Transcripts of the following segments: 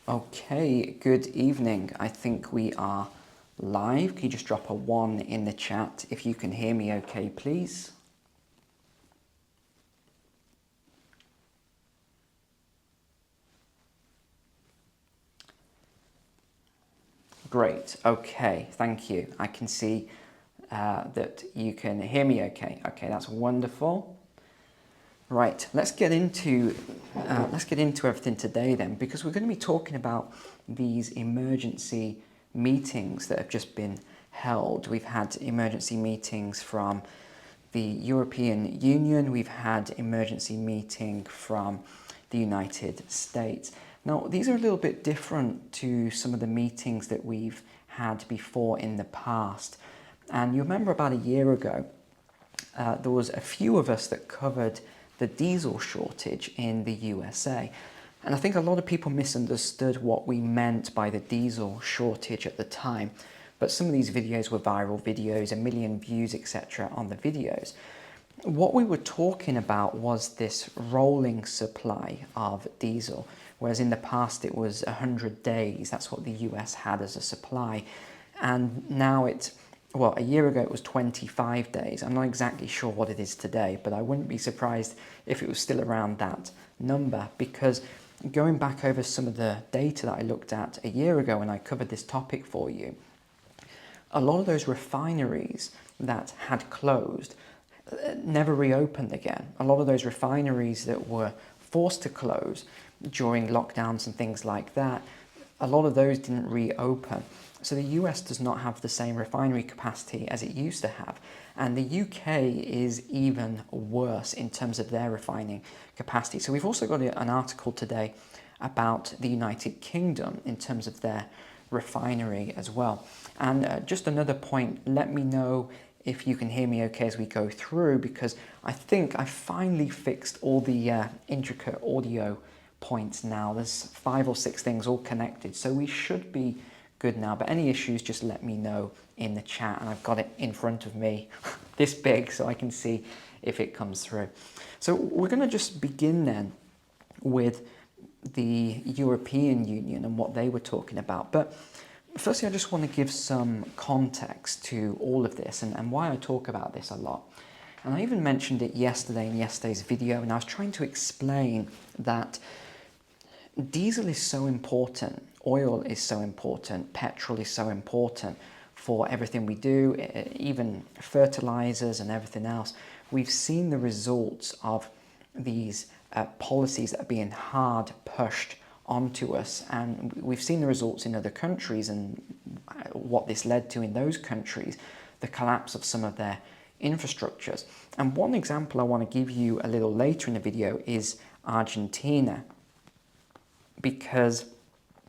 Okay, good evening. I think we are live. Can you just drop a 1 in the chat if you can hear me okay, please? Great. Okay, thank you. I can see that you can hear me okay. Okay, that's wonderful. Right, let's get into everything today then, because we're going to be talking about these emergency meetings that have just been held. We've had emergency meetings from the European Union. We've had emergency meeting from the United States. Now, these are a little bit different to some of the meetings that we've had before in the past. And you remember about a year ago, there was a few of us that covered the diesel shortage in the USA. And I think a lot of people misunderstood what we meant by the diesel shortage at the time. But some of these videos were viral videos, 1 million views, etc. on the videos. What we were talking about was this rolling supply of diesel, whereas in the past it was 100 days. That's what the US had as a supply. And now a year ago it was 25 days. I'm not exactly sure what it is today, but I wouldn't be surprised if it was still around that number, because going back over some of the data that I looked at a year ago when I covered this topic for you, a lot of those refineries that had closed never reopened again. A lot of those refineries that were forced to close during lockdowns and things like that, a lot of those didn't reopen. So the US does not have the same refinery capacity as it used to have. And the UK is even worse in terms of their refining capacity. So we've also got an article today about the United Kingdom in terms of their refinery as well. And just another point, let me know if you can hear me okay as we go through, because I think I finally fixed all the intricate audio points now. There's 5 or 6 things all connected, so we should be good now. But any issues, just let me know in the chat, and I've got it in front of me this big so I can see if it comes through. So we're going to just begin then with the European Union and what they were talking about. But firstly, I just want to give some context to all of this and why I talk about this a lot. And I even mentioned it yesterday in yesterday's video, and I was trying to explain that diesel is so important, oil is so important, petrol is so important for everything we do, even fertilizers and everything else. We've seen the results of these policies that are being hard pushed onto us, and we've seen the results in other countries and what this led to in those countries, the collapse of some of their infrastructures. And one example I want to give you a little later in the video is Argentina, because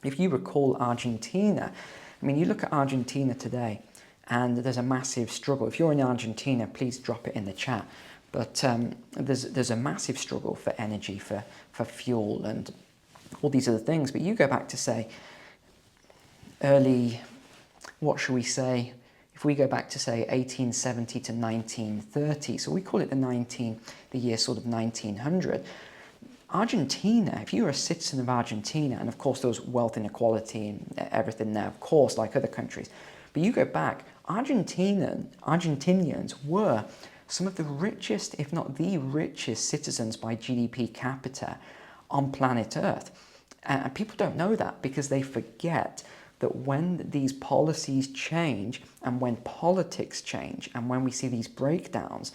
if you recall Argentina, I mean, you look at Argentina today and there's a massive struggle. If you're in Argentina, please drop it in the chat. But there's a massive struggle for energy, for fuel and all these other things. But you go back to, say, early, what shall we say, if we go back to, say, 1870 to 1930, so we call it the year sort of 1900, Argentina, if you were a citizen of Argentina, and of course there was wealth inequality and everything there, of course, like other countries, but you go back, Argentinians were some of the richest, if not the richest citizens by GDP capita on planet Earth. And people don't know that because they forget that when these policies change and when politics change and when we see these breakdowns,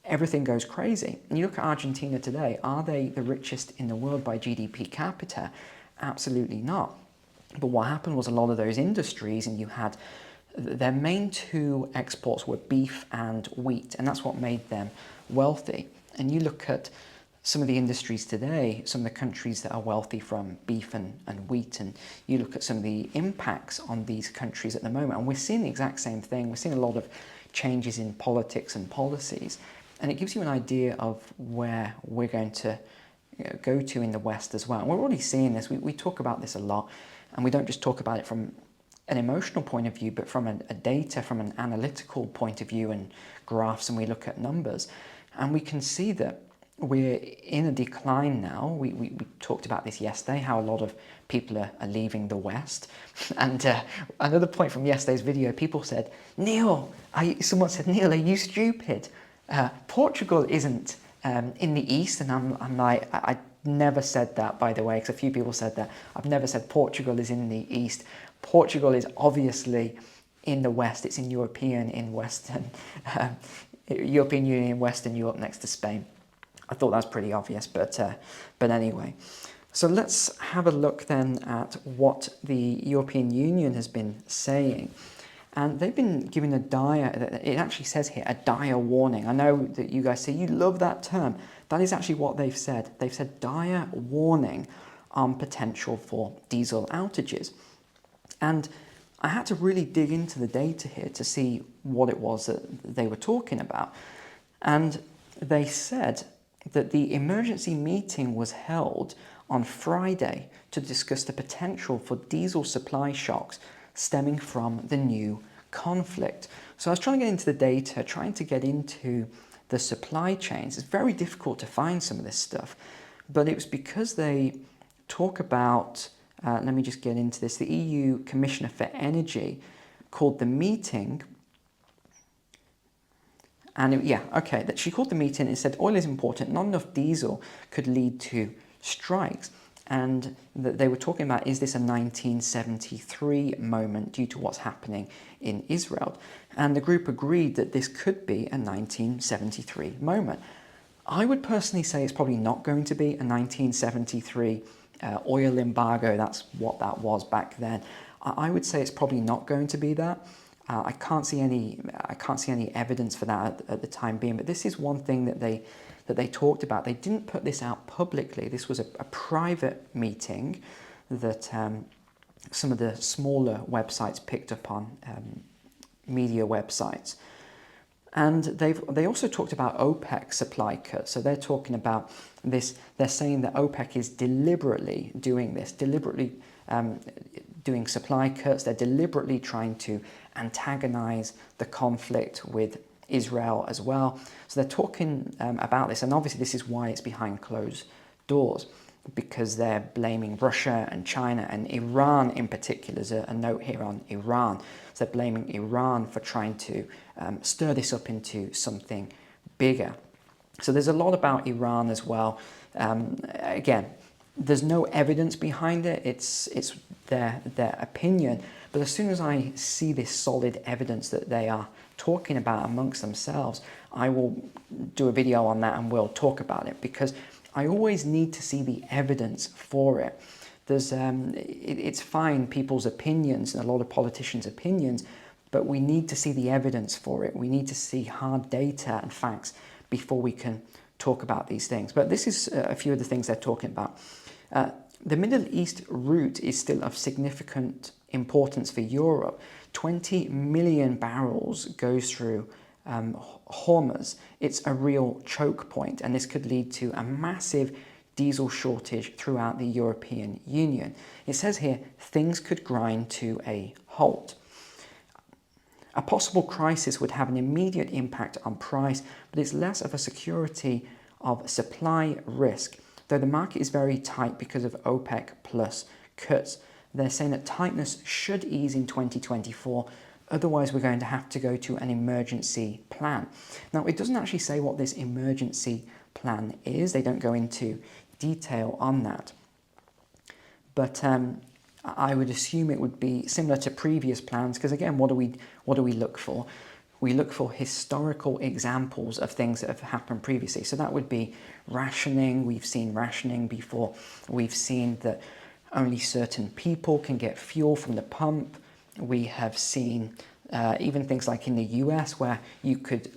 everything goes crazy. And you look at Argentina today, are they the richest in the world by GDP capita? Absolutely not. But what happened was a lot of those industries, and you had their main 2 exports were beef and wheat, and that's what made them wealthy. And you look at some of the industries today, some of the countries that are wealthy from beef and wheat, and you look at some of the impacts on these countries at the moment, and we're seeing the exact same thing. We're seeing a lot of changes in politics and policies, and it gives you an idea of where we're going to go to in the West as well. And we're already seeing this. We talk about this a lot, and we don't just talk about it from an emotional point of view, but from a data, from an analytical point of view and graphs, and we look at numbers. And we can see that we're in a decline now. We talked about this yesterday, how a lot of people are leaving the West. And another point from yesterday's video, people said, Neil, someone said, Neil, are you stupid? Portugal isn't in the East. And I'm like, I never said that, by the way, because a few people said that. I've never said Portugal is in the East. Portugal is obviously in the West. It's in European Union in Western Europe next to Spain. I thought that was pretty obvious, but anyway. So let's have a look then at what the European Union has been saying. And they've been giving it actually says here, a dire warning. I know that you guys say you love that term. That is actually what they've said. They've said dire warning on potential for diesel outages. And I had to really dig into the data here to see what it was that they were talking about. And they said that the emergency meeting was held on Friday to discuss the potential for diesel supply shocks stemming from the new conflict. So I was trying to get into the data, trying to get into the supply chains. It's very difficult to find some of this stuff, but it was because they talk about, let me just get into this, the EU Commissioner for Energy called the meeting. And that she called the meeting and said oil is important, not enough diesel could lead to strikes. And they were talking about, is this a 1973 moment due to what's happening in Israel? And the group agreed that this could be a 1973 moment. I would personally say it's probably not going to be a 1973 oil embargo. That's what that was back then. I would say it's probably not going to be that. I can't see any evidence for that at the time being. But this is one thing that they talked about. They didn't put this out publicly. This was a private meeting that some of the smaller websites picked up on, media websites. And they also talked about OPEC supply cuts. So they're talking about this. They're saying that OPEC is deliberately doing this, doing supply cuts. They're deliberately trying to antagonize the conflict with Israel as well. So they're talking about this. And obviously this is why it's behind closed doors, because they're blaming Russia and China and Iran in particular. There's a note here on Iran. So they're blaming Iran for trying to stir this up into something bigger. So there's a lot about Iran as well. Again, there's no evidence behind it. It's their opinion. But as soon as I see this solid evidence that they are talking about amongst themselves, I will do a video on that and we'll talk about it, because I always need to see the evidence for it. It's fine, people's opinions and a lot of politicians' opinions, but we need to see the evidence for it. We need to see hard data and facts before we can talk about these things. But this is a few of the things they're talking about. The Middle East route is still of significant importance for Europe. 20 million barrels goes through Hormuz. It's a real choke point, and this could lead to a massive diesel shortage throughout the European Union. It says here, things could grind to a halt. A possible crisis would have an immediate impact on price, but it's less of a security of supply risk, though the market is very tight because of OPEC plus cuts. They're saying that tightness should ease in 2024, otherwise we're going to have to go to an emergency plan. Now, it doesn't actually say what this emergency plan is. They don't go into detail on that. But I would assume it would be similar to previous plans, because again, what do we look for? We look for historical examples of things that have happened previously. So that would be rationing. We've seen rationing before. We've seen that only certain people can get fuel from the pump. We have seen even things like in the US where you could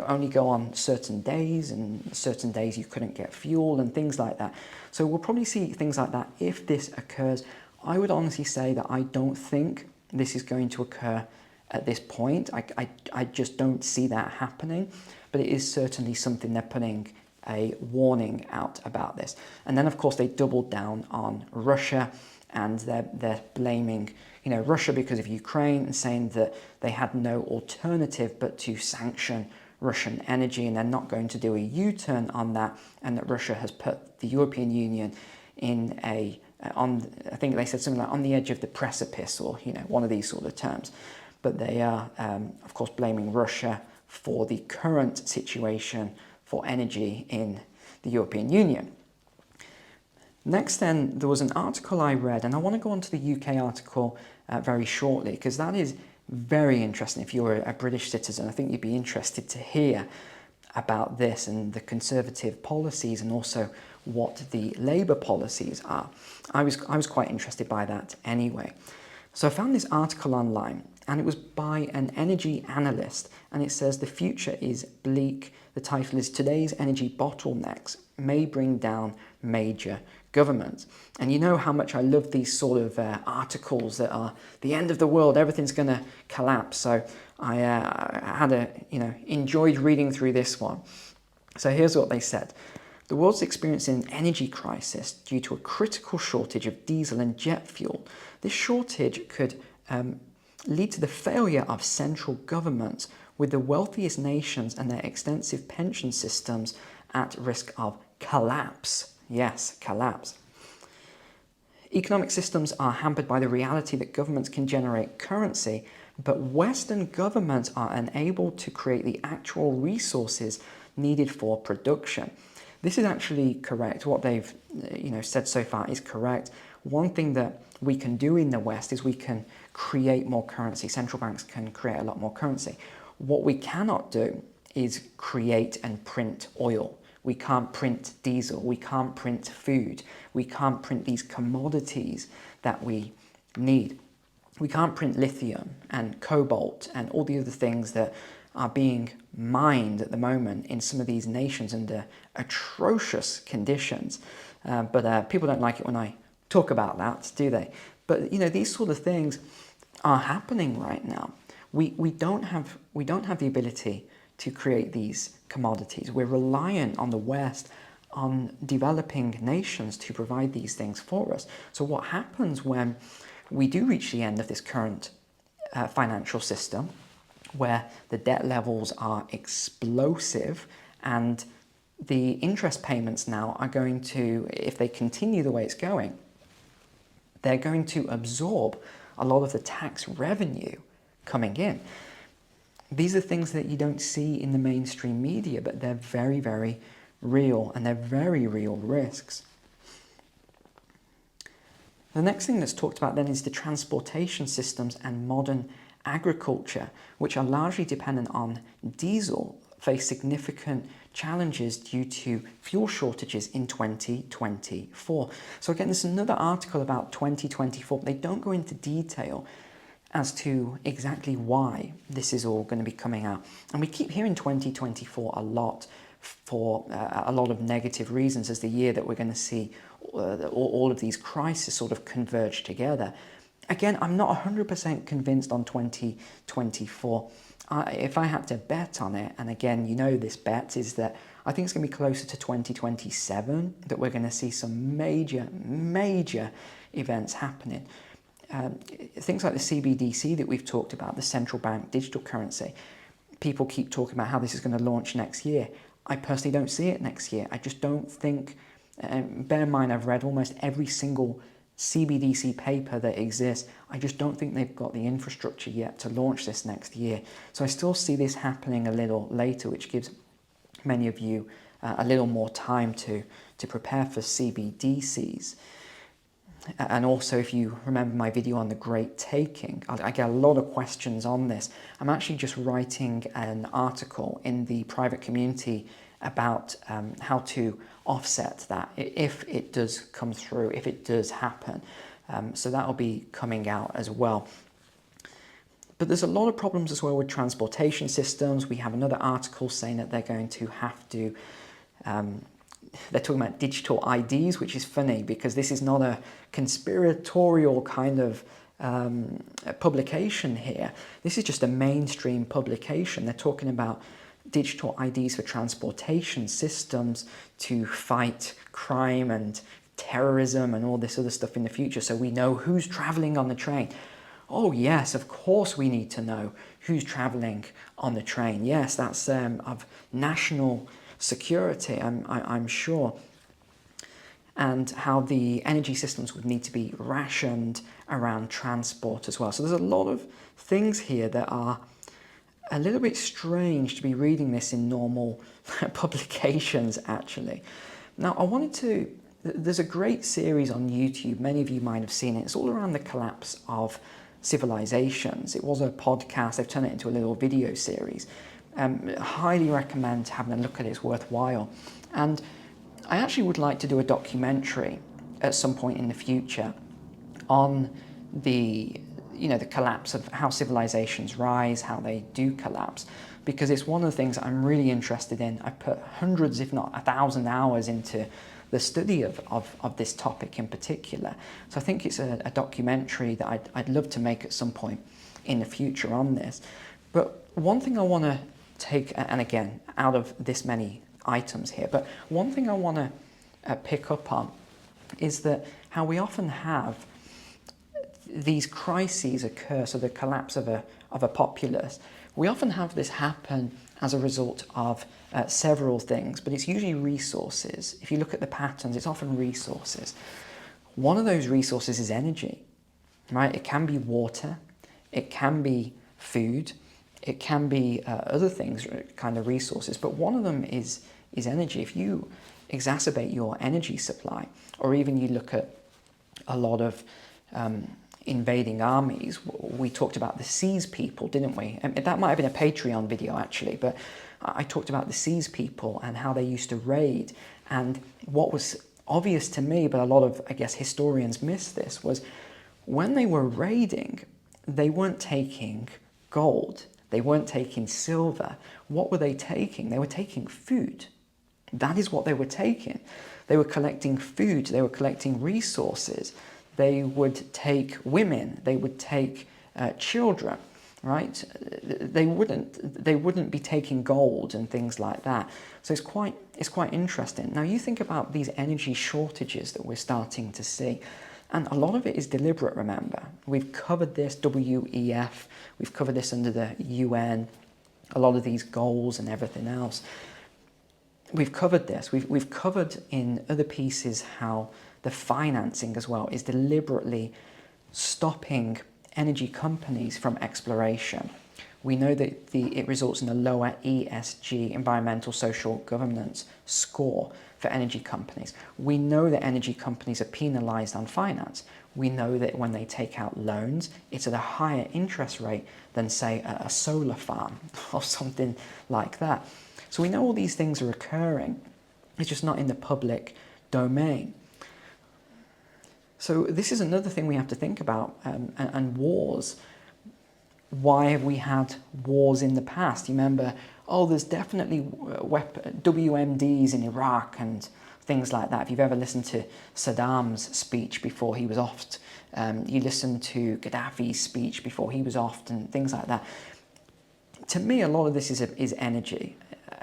only go on certain days, and certain days you couldn't get fuel and things like that. So we'll probably see things like that if this occurs. I would honestly say that I don't think this is going to occur at this point. I just don't see that happening, but it is certainly something they're putting a warning out about this. And then of course they doubled down on Russia, and they're blaming Russia because of Ukraine, and saying that they had no alternative but to sanction Russian energy, and they're not going to do a U-turn on that, and that Russia has put the European Union in a, I think they said something like on the edge of the precipice, or one of these sort of terms. But they are, of course, blaming Russia for the current situation for energy in the European Union. Next then, there was an article I read, and I want to go on to the UK article very shortly, because that is very interesting. If you're a British citizen, I think you'd be interested to hear about this and the Conservative policies, and also what the Labour policies are. I was quite interested by that anyway. So I found this article online, and it was by an energy analyst, and it says the future is bleak. The title is Today's Energy Bottlenecks May Bring Down Major Government. And you know how much I love these sort of articles that are the end of the world, everything's going to collapse. So I enjoyed reading through this one. So here's what they said. The world's experiencing an energy crisis due to a critical shortage of diesel and jet fuel. This shortage could lead to the failure of central governments, with the wealthiest nations and their extensive pension systems at risk of collapse. Yes, collapse. Economic systems are hampered by the reality that governments can generate currency, but Western governments are unable to create the actual resources needed for production. This is actually correct. What they've said so far is correct. One thing that we can do in the West is we can create more currency. Central banks can create a lot more currency. What we cannot do is create and print oil. We can't print diesel. We can't print food. We can't print these commodities that we need. We can't print lithium and cobalt and all the other things that are being mined at the moment in some of these nations under atrocious conditions. But people don't like it when I talk about that, do they? But these sort of things are happening right now. We don't have the ability to create these commodities. We're reliant on the West, on developing nations to provide these things for us. So what happens when we do reach the end of this current financial system, where the debt levels are explosive and the interest payments now are going to, if they continue the way it's going, they're going to absorb a lot of the tax revenue coming in. These are things that you don't see in the mainstream media, but they're very, very real, and they're very real risks. The next thing that's talked about then is the transportation systems and modern agriculture, which are largely dependent on diesel, face significant challenges due to fuel shortages in 2024. So again, there's another article about 2024. They don't go into detail as to exactly why this is all going to be coming out. And we keep hearing 2024 a lot for a lot of negative reasons as the year that we're going to see all of these crises sort of converge together. Again, I'm not 100% convinced on 2024. If I had to bet on it, and again, this bet is that I think it's going to be closer to 2027 that we're going to see some major, major events happening. Things like the CBDC that we've talked about, the central bank digital currency. People keep talking about how this is going to launch next year. I personally don't see it next year. I just don't think, bear in mind I've read almost every single CBDC paper that exists. I just don't think they've got the infrastructure yet to launch this next year. So I still see this happening a little later, which gives many of you a little more time to prepare for CBDCs. And also, if you remember my video on the Great Taking, I get a lot of questions on this. I'm actually just writing an article in the private community about how to offset that if it does come through, if it does happen. So that'll be coming out as well. But there's a lot of problems as well with transportation systems. We have another article saying that they're going to have to they're talking about digital IDs, which is funny because this is not a conspiratorial kind of publication here. This is just a mainstream publication. They're talking about digital IDs for transportation systems to fight crime and terrorism and all this other stuff in the future, so we know who's traveling on the train. Oh yes, of course we need to know who's travelling on the train. Yes, that's of national security, I'm sure. And how the energy systems would need to be rationed around transport as well. So there's a lot of things here that are a little bit strange to be reading this in normal publications, actually. Now, there's a great series on YouTube, many of you might have seen it. It's all around the collapse of civilizations. It was a podcast, they've turned it into a little video series. Highly recommend having a look at it, it's worthwhile. And I actually would like to do a documentary at some point in the future on the collapse of how civilizations rise, how they do collapse, because it's one of the things I'm really interested in. I put hundreds, if not 1,000 hours into the study of this topic in particular. So I think it's a documentary that I'd love to make at some point in the future on this. But one thing I want to take, and again, out of this many items here, but one thing I want to pick up on is that how we often have these crises occur, so the collapse of a populace, we often have this happen as a result of several things, but it's usually resources. If you look at the patterns, it's often resources. One of those resources is energy, right? It can be water, it can be food, it can be other things, kind of resources, but one of them is energy. If you exacerbate your energy supply, or even you look at a lot of invading armies, we talked about the seas people, didn't we? And that might have been a Patreon video actually, but I talked about the seas people and how they used to raid. And what was obvious to me, but a lot of, I guess, historians miss this, was when they were raiding, they weren't taking gold, they weren't taking silver. What were they taking? They were taking food. That is what they were taking. They were collecting food, they were collecting resources. They would take women, they would take children, right? They wouldn't be taking gold and things like that. So it's quite interesting. Now you think about these energy shortages that we're starting to see, and a lot of it is deliberate, remember. We've covered this, WEF, we've covered this under the UN, a lot of these goals and everything else. We've covered this. We've covered in other pieces how the financing as well is deliberately stopping energy companies from exploration. We know that it results in a lower ESG, environmental social governance score for energy companies. We know that energy companies are penalised on finance. We know that when they take out loans, it's at a higher interest rate than, say, a solar farm or something like that. So we know all these things are occurring. It's just not in the public domain. So this is another thing we have to think about, and wars. Why have we had wars in the past? You remember, there's definitely WMDs in Iraq and things like that. If you've ever listened to Saddam's speech before he was offed, you listen to Gaddafi's speech before he was offed and things like that. To me, a lot of this is energy.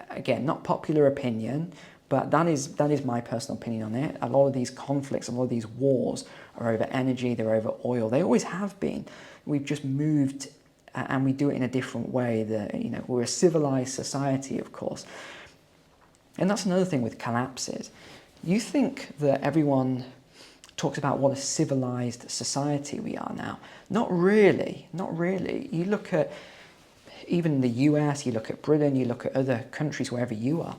Again, not popular opinion, but that is my personal opinion on it. A lot of these conflicts, a lot of these wars are over energy, they're over oil. They always have been. We've just moved and we do it in a different way. We're a civilized society, of course. And that's another thing with collapses. You think that everyone talks about what a civilized society we are now. Not really, not really. You look at even the US, you look at Britain, you look at other countries, wherever you are.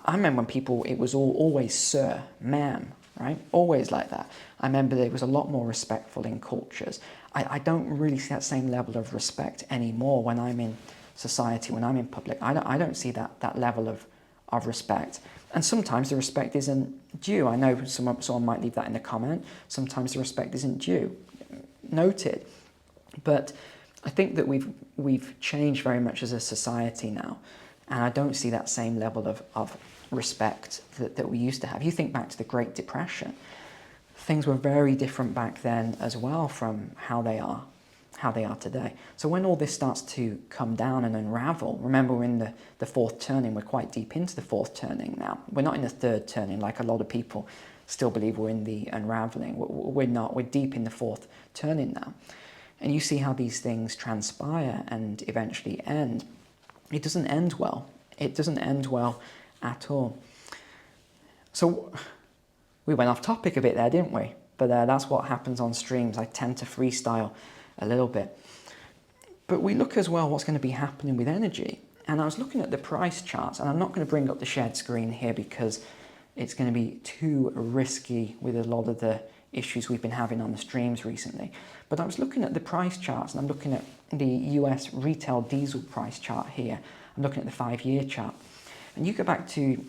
I remember when people, it was always sir, ma'am, right? Always like that. I remember there was a lot more respectful in cultures. I don't really see that same level of respect anymore when I'm in society, when I'm in public. I don't see that level of respect. And sometimes the respect isn't due. I know someone might leave that in the comment. Sometimes the respect isn't due. Noted. But I think that we've changed very much as a society now. And I don't see that same level of respect that we used to have. You think back to the Great Depression. Things were very different back then as well from how they are today. So when all this starts to come down and unravel, remember we're in the fourth turning, we're quite deep into the fourth turning now. We're not in the third turning like a lot of people still believe we're in the unraveling. We're not, we're deep in the fourth turning now. and you see how these things transpire and eventually end. It doesn't end well. It doesn't end well at all. So we went off topic a bit there, didn't we? But that's what happens on streams. I tend to freestyle a little bit. But we look as well what's going to be happening with energy. And I was looking at the price charts, and I'm not going to bring up the shared screen here because it's going to be too risky with a lot of the issues we've been having on the streams recently. But I was looking at the price charts, and I'm looking at the US retail diesel price chart here. I'm looking at the 5-year chart. And you go back to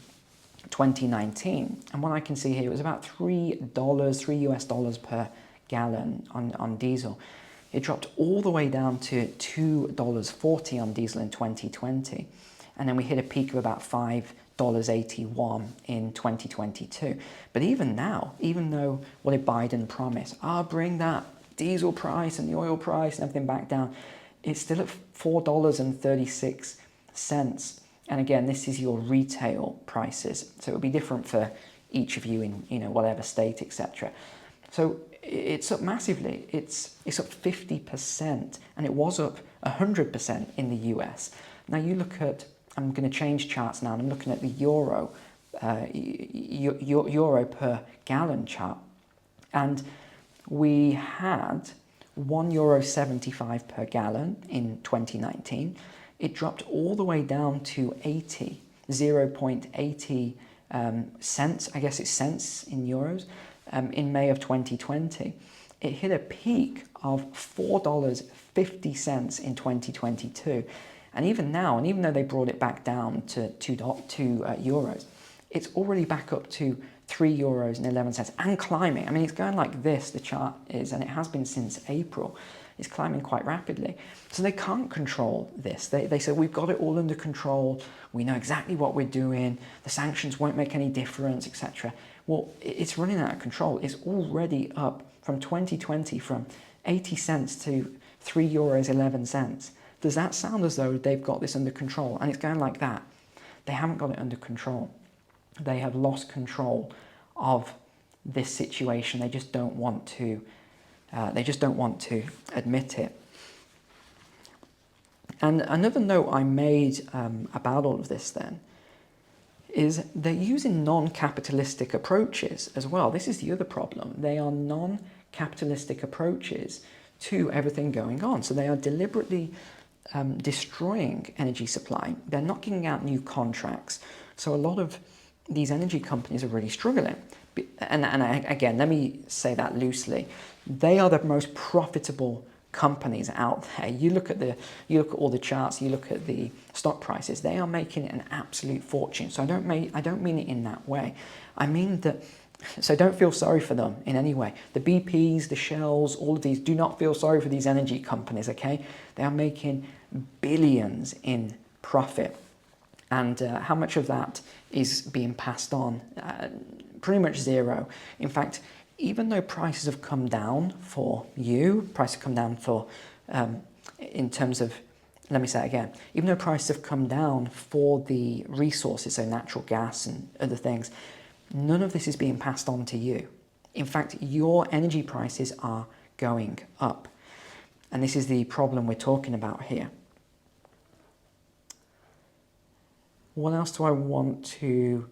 2019, and what I can see here, it was about $3 per gallon on diesel. It dropped all the way down to $2.40 on diesel in 2020. And then we hit a peak of about $5.81 in 2022. But even now, even though what did Biden promise? Bring that diesel price and the oil price and everything back down. It's still at $4.36. And again, this is your retail prices. So it'll be different for each of you in whatever state, etc. So it's up massively. It's up 50%, and it was up 100% in the US. Now you look at, I'm going to change charts now, and I'm looking at the euro per gallon chart, and we had €1.75 per gallon in 2019. It dropped all the way down to 0.80 cents, I guess it's cents in euros, in May of 2020. It hit a peak of $4.50 in 2022. And even now, and even though they brought it back down to 2 euros, it's already back up to €3.11 and climbing. I mean, it's going like this, the chart is, and it has been since April. It's climbing quite rapidly. So they can't control this. They say, we've got it all under control. We know exactly what we're doing. The sanctions won't make any difference, etc. Well, it's running out of control. It's already up from 2020 from 80 cents to €3.11. Does that sound as though they've got this under control? And it's going like that. They haven't got it under control. They have lost control of this situation. They just don't want to. Admit it. And another note I made about all of this then is they're using non-capitalistic approaches as well. This is the other problem. They are non-capitalistic approaches to everything going on. So they are deliberately destroying energy supply. They're not giving out new contracts. So a lot of these energy companies are really struggling. And again, let me say that loosely. They are the most profitable companies out there. You look at all the charts, you look at the stock prices. They are making an absolute fortune. So I don't mean it in that way. I mean that. So don't feel sorry for them in any way. The BPs, the Shells, all of these. Do not feel sorry for these energy companies. Okay, they are making billions in profit. And how much of that is being passed on? Pretty much zero. In fact, even though prices have come down for you, prices have come down for, in terms of, let me say it again, even though prices have come down for the resources, so natural gas and other things, none of this is being passed on to you. In fact, your energy prices are going up. And this is the problem we're talking about here. What else do I want to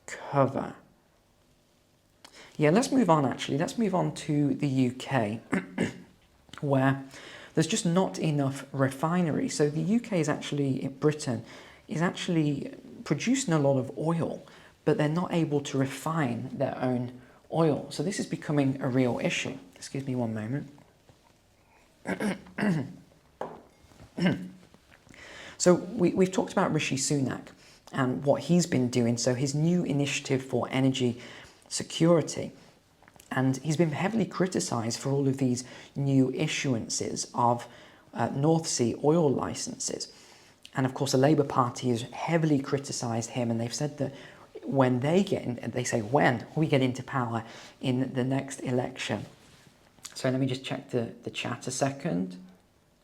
cover? Yeah, let's move on actually. Let's move on to the UK, where there's just not enough refineries. So the UK is actually, Britain, is actually producing a lot of oil, but they're not able to refine their own oil. So this is becoming a real issue. Excuse me one moment. So we've talked about Rishi Sunak and what he's been doing. So his new initiative for energy security. And he's been heavily criticised for all of these new issuances of North Sea oil licenses. And of course, the Labour Party has heavily criticised him, and they've said that when we get into power in the next election. So let me just check the chat a second.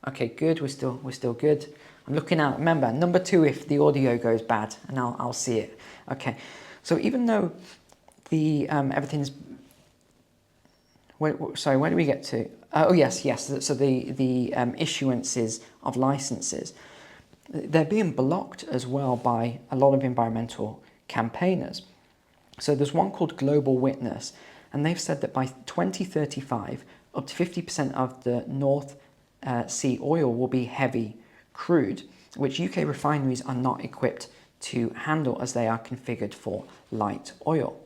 Okay, good. We're still good. I'm looking out. Remember, number 2 if the audio goes bad, and I'll see it. Okay. So even though the everything's, Sorry, where do we get to? Oh yes. So the issuances of licenses, they're being blocked as well by a lot of environmental campaigners. So there's one called Global Witness, and they've said that by 2035, up to 50% of the North Sea oil will be heavy crude, which UK refineries are not equipped to handle as they are configured for light oil.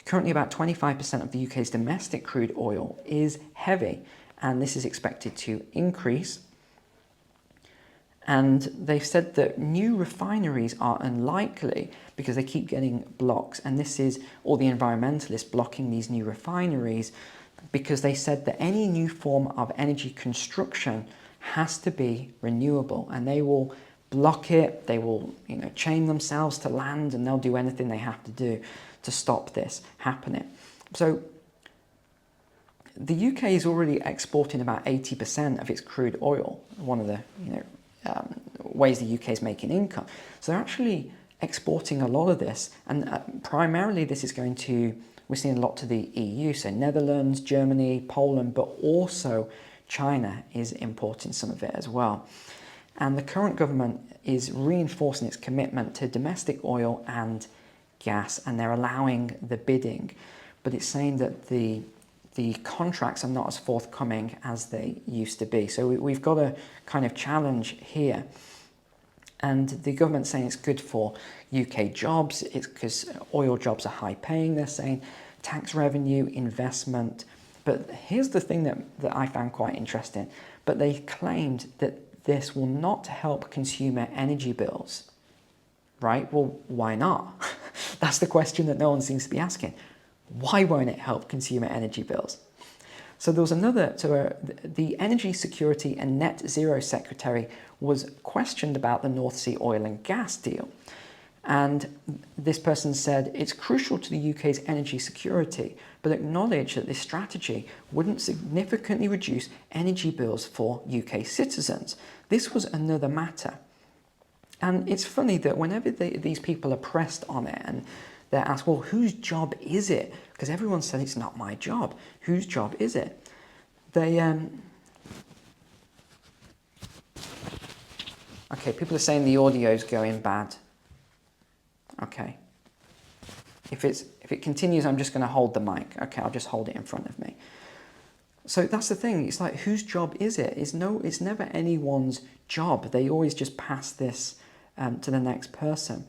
Currently, about 25% of the UK's domestic crude oil is heavy, and this is expected to increase. And they've said that new refineries are unlikely because they keep getting blocks. And this is all the environmentalists blocking these new refineries because they said that any new form of energy construction has to be renewable, and they will block it. They will, chain themselves to land, and they'll do anything they have to do to stop this happening. So the UK is already exporting about 80% of its crude oil. One of the ways the UK is making income. So they're actually exporting a lot of this, and primarily this is we're seeing a lot to the EU, so Netherlands, Germany, Poland, but also China is importing some of it as well. And the current government is reinforcing its commitment to domestic oil and gas, and they're allowing the bidding, but it's saying that the contracts are not as forthcoming as they used to be. So we've got a kind of challenge here. And the government's saying it's good for UK jobs. It's because oil jobs are high paying, they're saying. Tax revenue, investment. But here's the thing that I found quite interesting. But they claimed that this will not help consumer energy bills. Right? Well, why not? That's the question that no one seems to be asking. Why won't it help consumer energy bills? So there was the Energy Security and Net Zero Secretary was questioned about the North Sea oil and gas deal. And this person said, it's crucial to the UK's energy security, but acknowledged that this strategy wouldn't significantly reduce energy bills for UK citizens. This was another matter. And it's funny that whenever these people are pressed on it and they're asked, well, whose job is it? Because everyone said it's not my job. Whose job is it? Okay, people are saying the audio's going bad. Okay. If it continues, I'm just going to hold the mic. Okay, I'll just hold it in front of me. So that's the thing. It's like, whose job is it? It's never anyone's job. They always just pass this to the next person.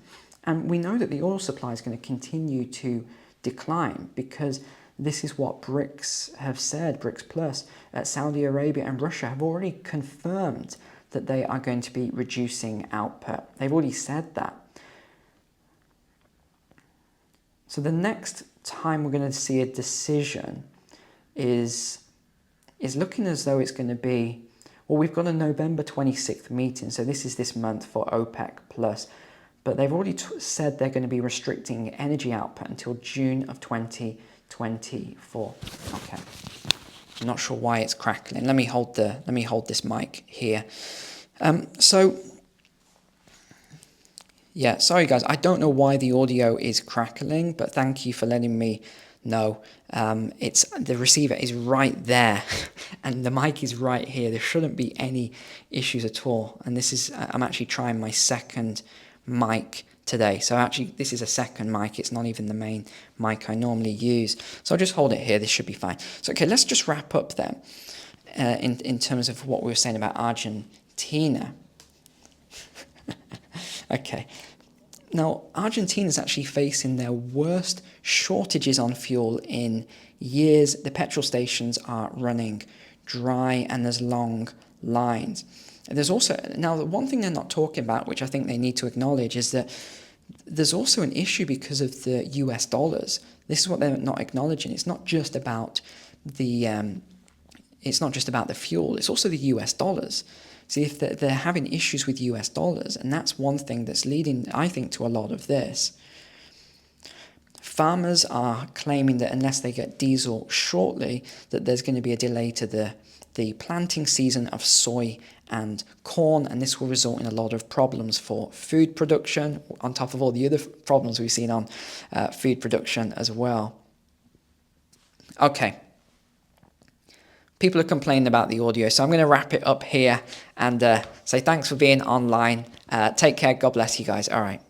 And we know that the oil supply is going to continue to decline because this is what BRICS have said, BRICS Plus. Saudi Arabia and Russia have already confirmed that they are going to be reducing output. They've already said that. So the next time we're going to see a decision is looking as though it's going to be, well, we've got a November 26th meeting, so this is this month for OPEC Plus. But they've already said they're going to be restricting energy output until June of 2024. Okay. I'm not sure why it's crackling. Let me hold this mic here. Yeah, sorry guys, I don't know why the audio is crackling, but thank you for letting me know. It's the receiver is right there and the mic is right here. There shouldn't be any issues at all. And I'm actually trying my second mic today. So actually this is a second mic. It's not even the main mic I normally use. So I'll just hold it here. This should be fine. So okay, let's just wrap up then in terms of what we were saying about Argentina. Okay. Now, Argentina is actually facing their worst shortages on fuel in years. The petrol stations are running dry and there's long lines. There's also, now the one thing they're not talking about, which I think they need to acknowledge, is that there's also an issue because of the US dollars. This is what they're not acknowledging. It's not just about the fuel, it's also the US dollars. See, if they're having issues with US dollars, and that's one thing that's leading, I think, to a lot of this. Farmers are claiming that unless they get diesel shortly, that there's going to be a delay to the planting season of soy and corn, and this will result in a lot of problems for food production, on top of all the other problems we've seen on food production as well. Okay. People are complaining about the audio, so I'm going to wrap it up here and say thanks for being online. Take care. God bless you guys. All right.